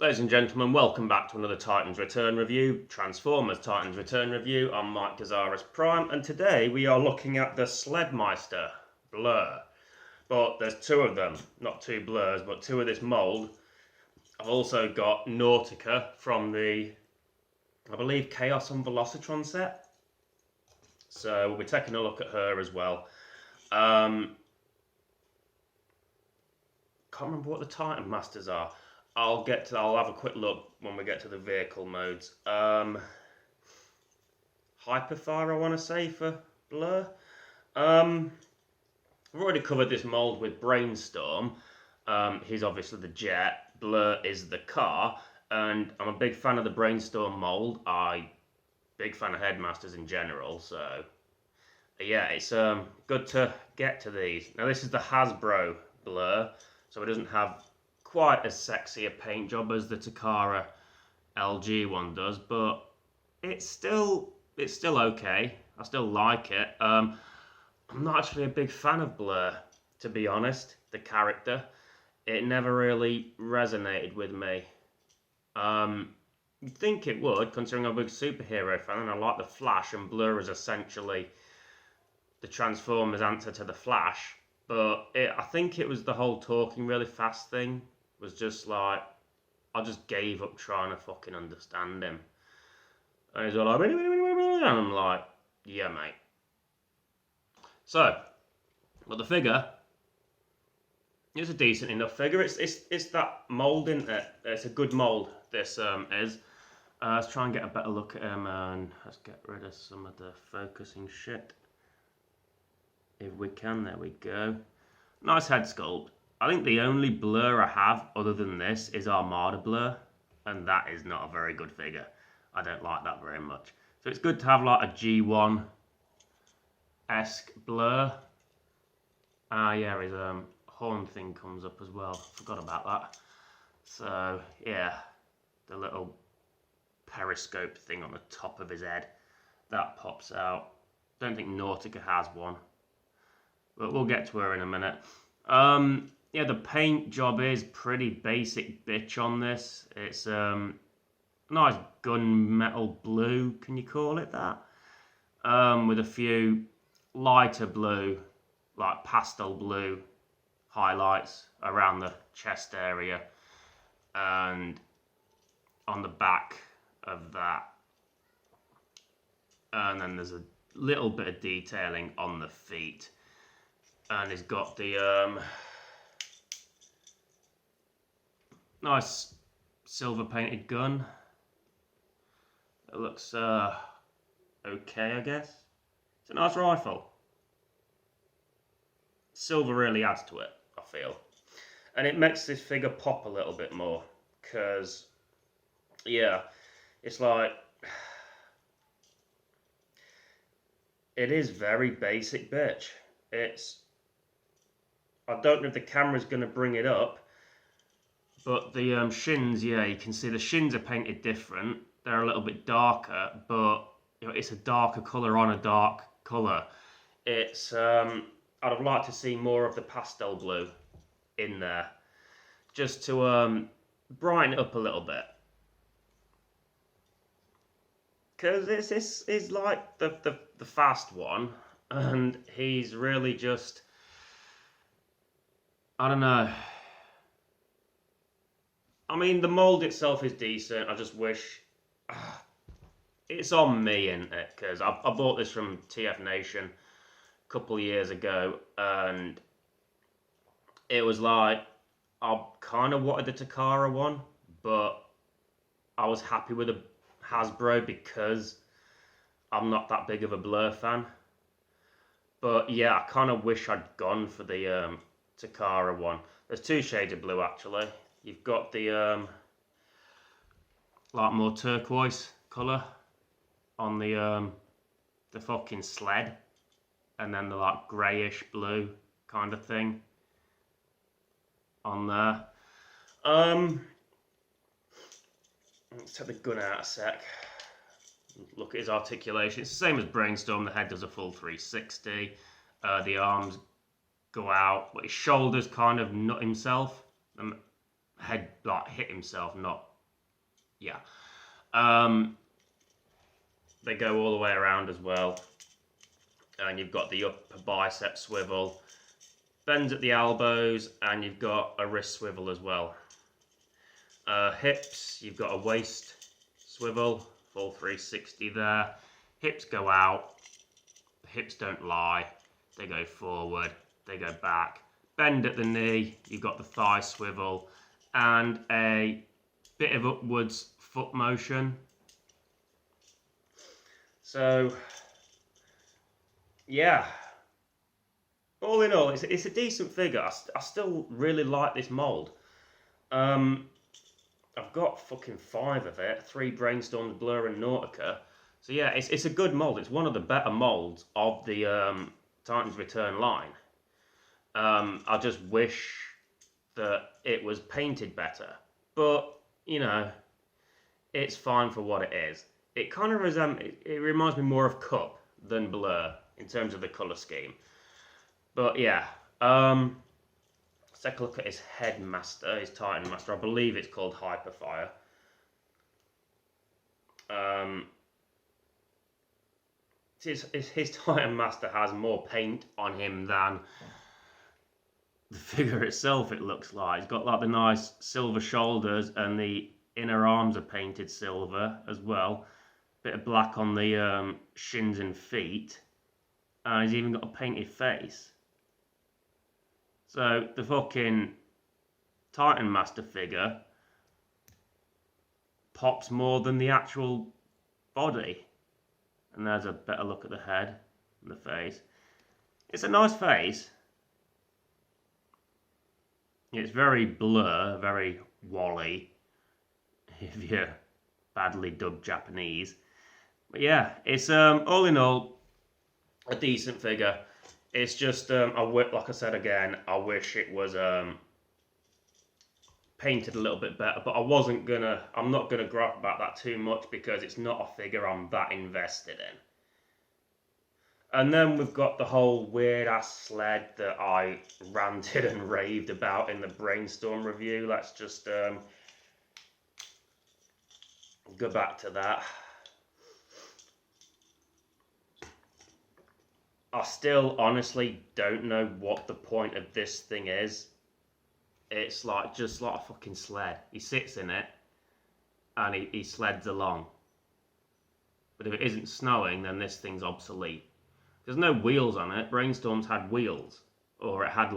Ladies and gentlemen, welcome back to another Titans Return review, Transformers Titans Return review. I'm Mike Dezaras Prime, and today we are looking at the Sledmeister Blurr. But there's two of them, not two Blurs, but two of this mould. I've also got Nautica from the, I believe, Chaos and Velocitron set. So we'll be taking a look at her as well. Can't remember what the Titan Masters are. I'll have a quick look when we get to the vehicle modes. Hyperfire, I want to say, for Blur. I've already covered this mould with Brainstorm. He's obviously the jet. Blur is the car. And I'm a big fan of the Brainstorm mould. Big fan of Headmasters in general. So, yeah, it's good to get to these. Now, this is the Hasbro Blur. So it doesn't have quite as sexy a paint job as the Takara LG one does, but it's still okay. I still like it. I'm not actually a big fan of Blur, to be honest. The character, it never really resonated with me. You'd think it would, considering I'm a big superhero fan and I like the Flash, and Blur is essentially the Transformers' answer to the Flash. But I think it was the whole talking really fast thing. Was just like, I just gave up trying to fucking understand him. And he's all like, and I'm like, yeah, mate. So, but the figure, it's a decent enough figure. It's that mould, isn't it? It's a good mould, this is. Let's try and get a better look at him, and let's get rid of some of the focusing shit. If we can, there we go. Nice head sculpt. I think the only Blur I have other than this is Armada Blur, and that is not a very good figure. I don't like that very much. So it's good to have like a G1-esque Blur. Yeah, his horn thing comes up as well. Forgot about that. So yeah, the little periscope thing on the top of his head, that pops out. Don't think Nautica has one, but we'll get to her in a minute. Yeah, the paint job is pretty basic bitch on this. It's nice gunmetal blue, can you call it that? With a few lighter blue, like pastel blue highlights around the chest area, and on the back of that. And then there's a little bit of detailing on the feet. And he's got the nice silver painted gun. It looks okay, I guess. It's a nice rifle. Silver really adds to it, I feel. And it makes this figure pop a little bit more. Because, yeah, it's like, it is very basic bitch. I don't know if the camera's going to bring it up, but the shins, yeah, you can see the shins are painted different. They're a little bit darker, but you know, it's a darker colour on a dark colour. It's I'd have liked to see more of the pastel blue in there, just to brighten it up a little bit. Because it's like the fast one, and he's really just, I don't know. I mean, the mould itself is decent. I just wish it's on me, isn't it? Because I bought this from TF Nation a couple of years ago, and it was like, I kind of wanted the Takara one, but I was happy with the Hasbro because I'm not that big of a Blur fan. But yeah, I kind of wish I'd gone for the Takara one. There's two shades of blue actually. You've got the like more turquoise colour on the fucking sled, and then the like greyish blue kind of thing on there. Let's take the gun out a sec. Look at his articulation. It's the same as Brainstorm. The head does a full 360. The arms go out, but his shoulders kind of nut himself. head like hit himself, not yeah. They go all the way around as well, and you've got the upper bicep swivel, bends at the elbows, and you've got a wrist swivel as well. Hips, you've got a waist swivel, full 360 there. Hips go out, hips don't lie, they go forward, they go back. Bend at the knee, you've got the thigh swivel, and a bit of upwards foot motion. So, yeah. All in all, it's a decent figure. I still really like this mould. I've got fucking 5 of it, 3 Brainstorms, Blurr and Nautica. So yeah, it's a good mould. It's one of the better moulds of the Titan's Return line. I just wish that it was painted better. But, you know, it's fine for what it is. It kind of it reminds me more of Cup than Blurr in terms of the colour scheme. But yeah, let's take a look at his headmaster, his Titan Master. I believe it's called Hyperfire. His Titan Master has more paint on him than the figure itself, it looks like. He's got like the nice silver shoulders, and the inner arms are painted silver as well. Bit of black on the shins and feet. And he's even got a painted face. So the fucking Titan Master figure pops more than the actual body. And there's a better look at the head and the face. It's a nice face. It's very Blurr, very Wally, if you're badly dubbed Japanese. But yeah, it's all in all a decent figure. It's just, like I said again, I wish it was painted a little bit better, but I'm not gonna gripe about that too much because it's not a figure I'm that invested in. And then we've got the whole weird ass sled that I ranted and raved about in the Brainstorm review. Let's just go back to that. I still honestly don't know what the point of this thing is. It's like just like a fucking sled. He sits in it and he sleds along. But if it isn't snowing, then this thing's obsolete. There's no wheels on it. Brainstorms had wheels. Or it had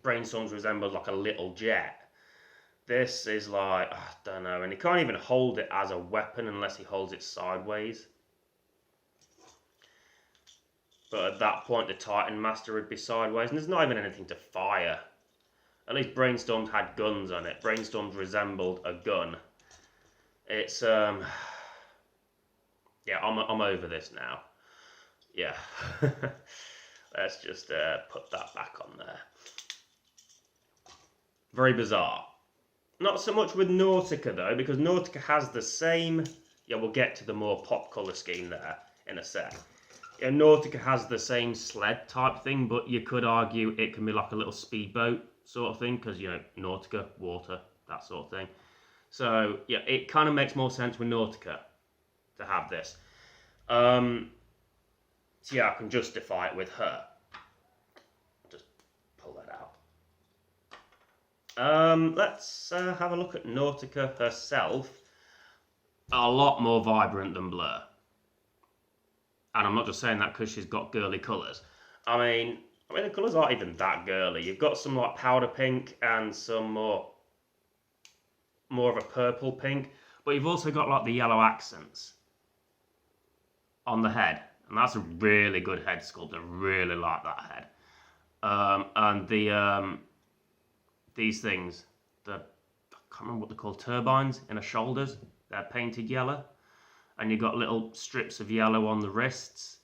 Brainstorms resembled like a little jet. This is like, I don't know, and he can't even hold it as a weapon unless he holds it sideways. But at that point, the Titan Master would be sideways, and there's not even anything to fire. At least Brainstorms had guns on it. Brainstorms resembled a gun. It's, yeah, I'm over this now. Yeah. Let's just put that back on there. Very bizarre. Not so much with Nautica, though, because Nautica has the same... Yeah, we'll get to the more pop colour scheme there in a sec. Yeah, Nautica has the same sled type thing, but you could argue it can be like a little speedboat sort of thing, because, you know, Nautica, water, that sort of thing. So, yeah, it kind of makes more sense with Nautica to have this. So, yeah, I can justify it with her. I'll just pull that out. Let's have a look at Nautica herself. A lot more vibrant than Blurr. And I'm not just saying that because she's got girly colours. I mean, the colours aren't even that girly. You've got some like powder pink and some more of a purple pink. But you've also got like the yellow accents on the head. And that's a really good head sculpt. I really like that head. And these things, I can't remember what they're called, turbines in her shoulders. They're painted yellow. And you've got little strips of yellow on the wrists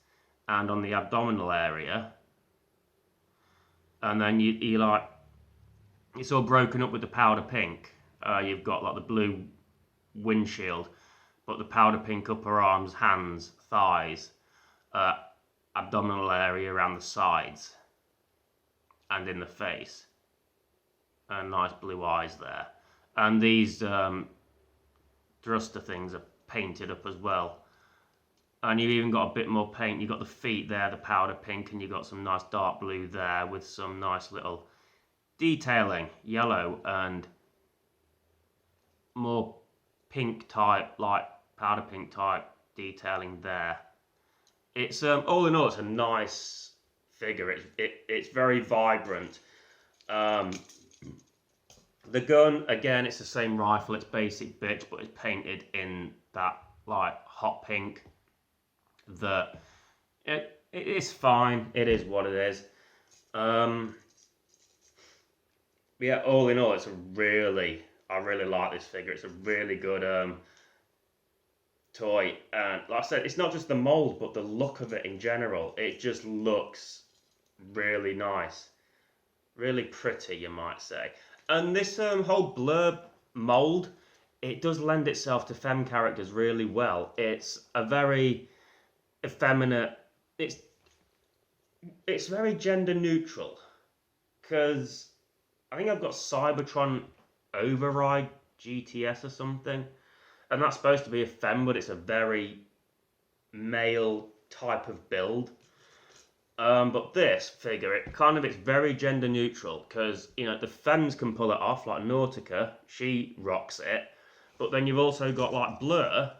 and on the abdominal area. And then you like, it's all broken up with the powder pink. You've got like the blue windshield, but the powder pink upper arms, hands, thighs, abdominal area around the sides and in the face. And nice blue eyes there. And these thruster things are painted up as well. And you've even got a bit more paint. You've got the feet there, the powder pink, and you've got some nice dark blue there with some nice little detailing, yellow and more pink type, like powder pink type detailing there. It's all in all, it's a nice figure. It's very vibrant. The gun, again, it's the same rifle. It's basic bitch, but it's painted in that like hot pink. That it is fine. It is what it is. Yeah, all in all, it's I really like this figure. It's a really good toy, and like I said, it's not just the mold, but the look of it in general. It just looks really nice, really pretty, you might say. And this whole Blurr mold, it does lend itself to femme characters really well. It's a very effeminate. It's very gender neutral, because I think I've got Cybertron Override GTS or something, and that's supposed to be a femme, but it's a very male type of build. But this figure, it's very gender neutral, because the femmes can pull it off, like Nautica, she rocks it. But then you've also got like Blurr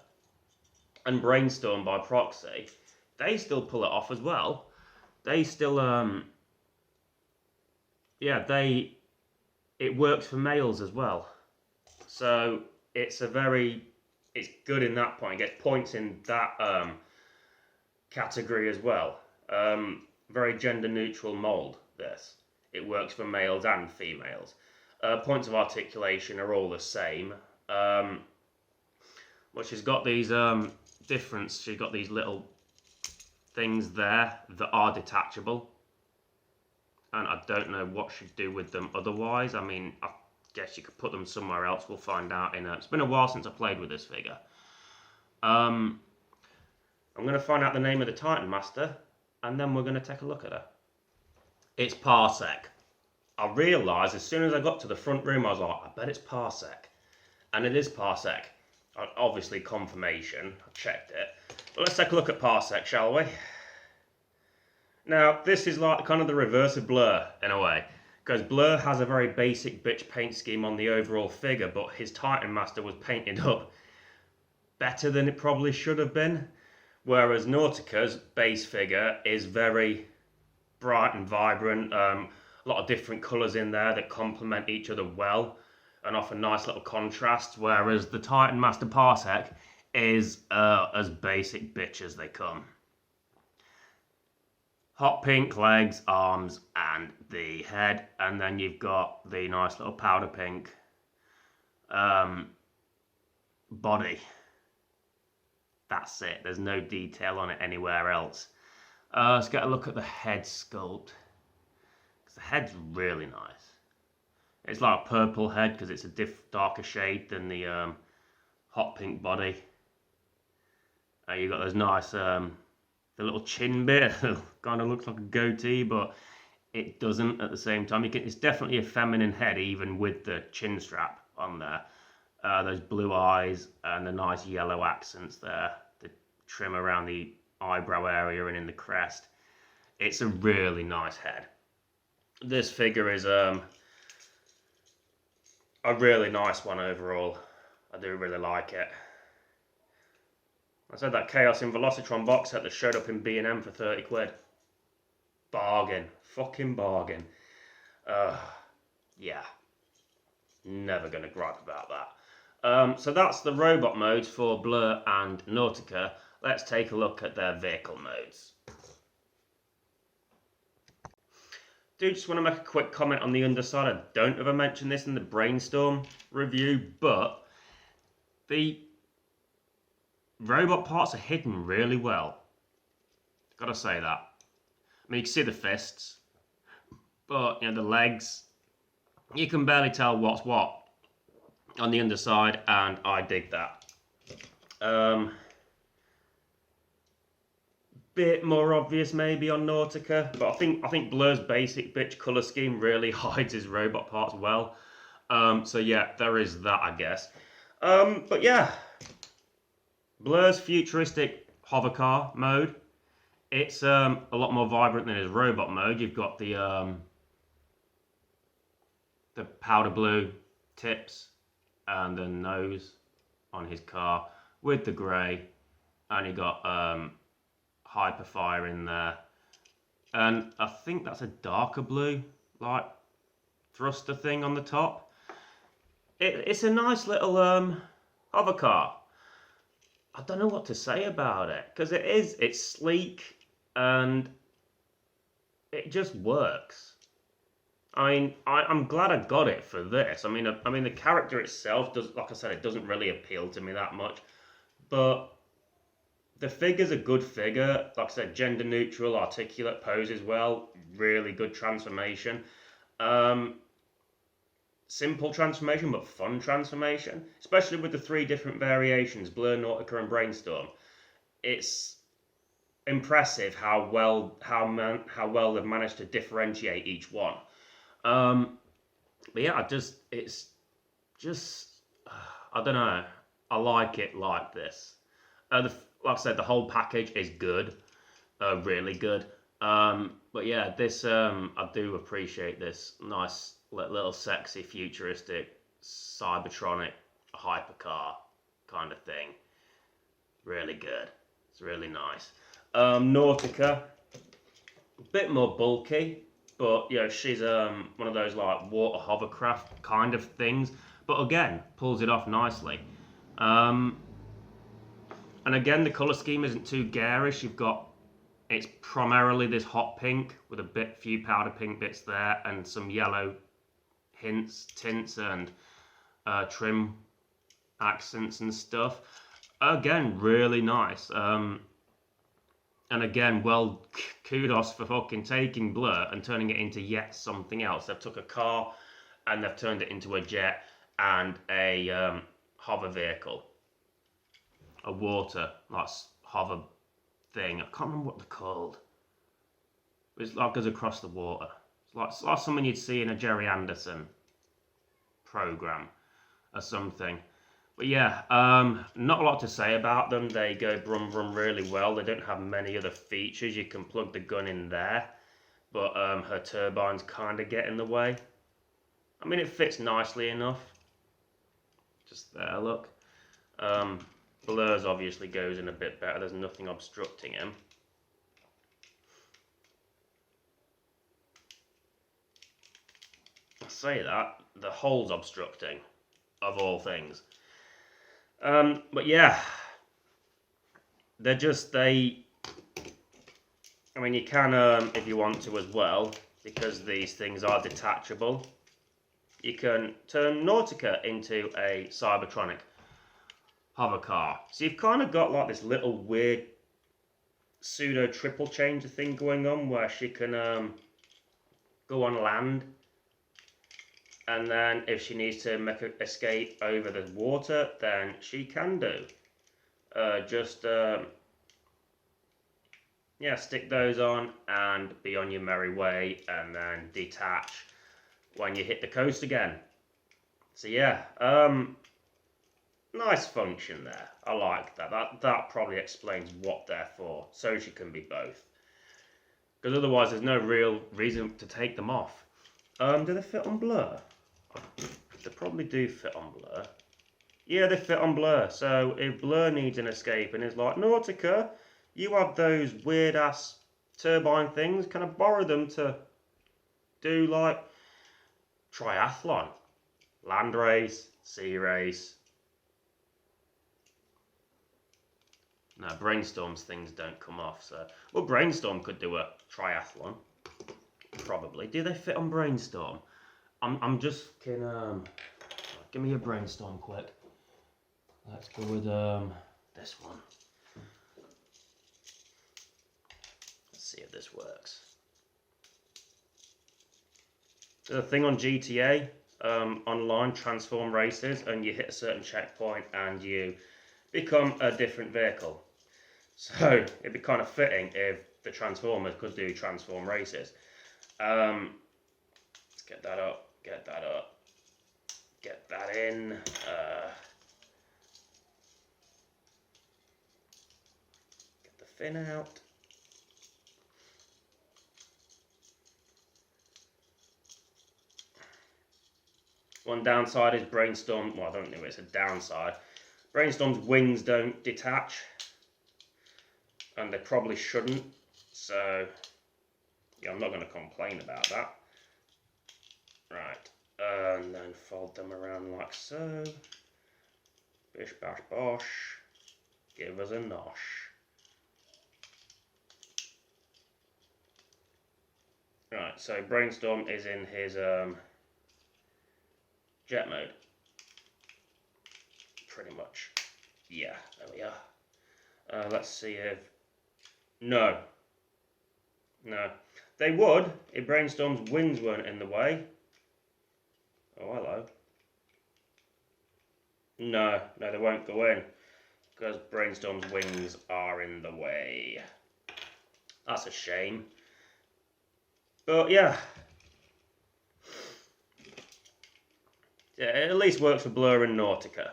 and Brainstorm by proxy. They still pull it off as well. They still it works for males as well. So it's good in that point. It gets points in that category as well. Very gender neutral mold, this. It works for males and females. Points of articulation are all the same. But she's got these she's got these little things there that are detachable. And I don't know what she'd do with them otherwise. I mean, I guess you could put them somewhere else. We'll find out it's been a while since I played with this figure. I'm going to find out the name of the Titan Master, and then we're going to take a look at her. It's Parsec. I realised as soon as I got to the front room, I was like, I bet it's Parsec. And it is Parsec. Obviously, confirmation. I checked it. But let's take a look at Parsec, shall we? Now, this is like kind of the reverse of Blurr, in a way. Because Blurr has a very basic bitch paint scheme on the overall figure, but his Titan Master was painted up better than it probably should have been. Whereas Nautica's base figure is very bright and vibrant. A lot of different colours in there that complement each other well and offer nice little contrasts. Whereas the Titan Master Parsec is as basic bitch as they come. Hot pink legs, arms, and the head. And then you've got the nice little powder pink body. That's it. There's no detail on it anywhere else. Let's get a look at the head sculpt. Because the head's really nice. It's like a purple head because it's a darker shade than the hot pink body. You've got those nice... the little chin bit kind of looks like a goatee, but it doesn't at the same time. It's definitely a feminine head, even with the chin strap on there. Those blue eyes and the nice yellow accents there, the trim around the eyebrow area and in the crest. It's a really nice head. This figure is a really nice one overall. I do really like it. I said that Chaos in Velocitron box set that showed up in B&M for 30 quid. Bargain. Fucking bargain. Yeah. Never going to gripe about that. So that's the robot modes for Blurr and Nautica. Let's take a look at their vehicle modes. Do just want to make a quick comment on the underside. I don't ever mention this in the Brainstorm review, but the robot parts are hidden really well. Gotta say that. I mean, you can see the fists, but the legs, you can barely tell what's what on the underside, and I dig that. Bit more obvious maybe on Nautica, but I think Blurr's basic bitch colour scheme really hides his robot parts well. So yeah, there is that, I guess. But yeah, Blurr's futuristic hover car mode. It's a lot more vibrant than his robot mode. You've got the powder blue tips and the nose on his car with the grey, and you got Hyperfire in there, and I think that's a darker blue like thruster thing on the top. It's a nice little hover car. I don't know what to say about it because it's sleek and it just works. I mean, I'm glad I got it for this. I mean, the character itself does, like I said, it doesn't really appeal to me that much, but the figure's a good figure. Like I said, gender neutral, articulate, poses well, really good transformation. Simple transformation, but fun transformation, especially with the 3 different variations: Blurr, Nautica, and Brainstorm. It's impressive how well they've managed to differentiate each one. But yeah, it's just I don't know. I like it like this. Like I said, the whole package is good, really good. But yeah, this I do appreciate this nice little sexy futuristic Cybertronic hypercar kind of thing. Really good. It's really nice. Nautica, a bit more bulky, but you know, she's one of those like water hovercraft kind of things, but again pulls it off nicely. And again, the colour scheme isn't too garish. It's primarily this hot pink with a few powder pink bits there and some yellow tints and trim accents and stuff. Again, really nice. And again, well, kudos for fucking taking Blurr and turning it into yet something else. They've took a car and they've turned it into a jet and a hover vehicle. A water, like, hover thing. I can't remember what they're called. It's like goes across the water. It's like something you'd see in a Jerry Anderson program or something. But yeah, not a lot to say about them. They go brum brum really well. They don't have many other features. You can plug the gun in there, but her turbines kind of get in the way. I mean, it fits nicely enough. Just there, look. Blurr's obviously goes in a bit better. There's nothing obstructing him. I say that, the hole's obstructing, of all things. But yeah, I mean, you can, if you want to as well, because these things are detachable, you can turn Nautica into a Cybertronic hover car. So you've kind of got like this little weird pseudo triple changer thing going on where she can go on land, and then if she needs to make an escape over the water, then she can do. Yeah, stick those on and be on your merry way, and then detach when you hit the coast again. So yeah, nice function there. I like that. That probably explains what they're for, so she can be both. Because otherwise there's no real reason to take them off. Do they fit on Blurr? They probably do fit on Blurr. Yeah, they fit on Blurr. So if Blurr needs an escape and is like, Nautica, you have those weird ass turbine things, can I borrow them to do like triathlon, land race, sea race? No, Brainstorm's things don't come off. So, well, Brainstorm could do a triathlon, probably. Do they fit on Brainstorm? I'm just kidding. Give me a Brainstorm quick. Let's go with this one. Let's see if this works. There's a thing on GTA online, transform races, and you hit a certain checkpoint and you become a different vehicle. So it'd be kind of fitting if the Transformers could do transform races. Let's get that up. get that in. Get the fin out. One downside is Brainstorm, well, I don't know if it's a downside. Brainstorm's wings don't detach, and they probably shouldn't, so yeah, I'm not going to complain about that. Right, and then fold them around like so. Bish bash bosh, give us a nosh. Right, so Brainstorm is in his jet mode. Pretty much. Yeah, there we are. Let's see if... No. No. They would if Brainstorm's wings weren't in the way. Oh, hello. No, they won't go in. Because Brainstorm's wings are in the way. That's a shame. But yeah. Yeah, it at least works for Blurr and Nautica.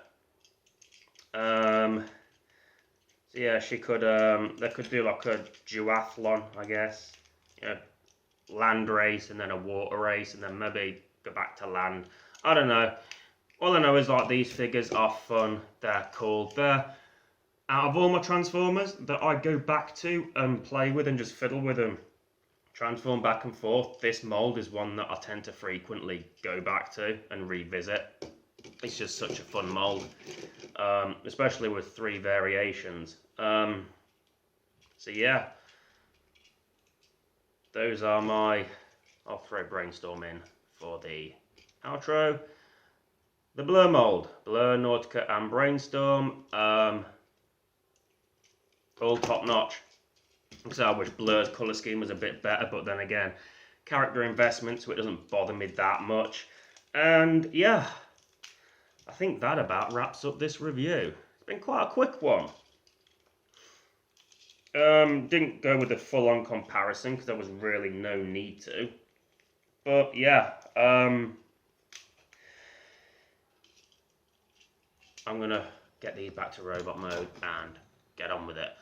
So yeah, she could, they could do like a duathlon, I guess. You know, land race and then a water race and then maybe go back to land. I don't know. All I know is like these figures are fun. They're cool. They're, out of all my Transformers that I go back to and play with and just fiddle with them, transform back and forth, this mould is one that I tend to frequently go back to and revisit. It's just such a fun mould, especially with 3 variations. So yeah, those are my... I'll throw Brainstorm in for the outro. The Blurr mould, Blurr, Nautica and Brainstorm, all top notch. So I wish Blurr's colour scheme was a bit better, but then again, character investment, so it doesn't bother me that much. And yeah, I think that about wraps up this review. It's been quite a quick one. Didn't go with a full-on comparison because there was really no need to. But yeah, I'm gonna get these back to robot mode and get on with it.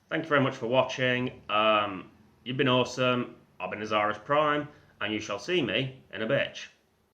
Thank you very much for watching. You've been awesome. I've been Dezaras Prime, and you shall see me in a bitch.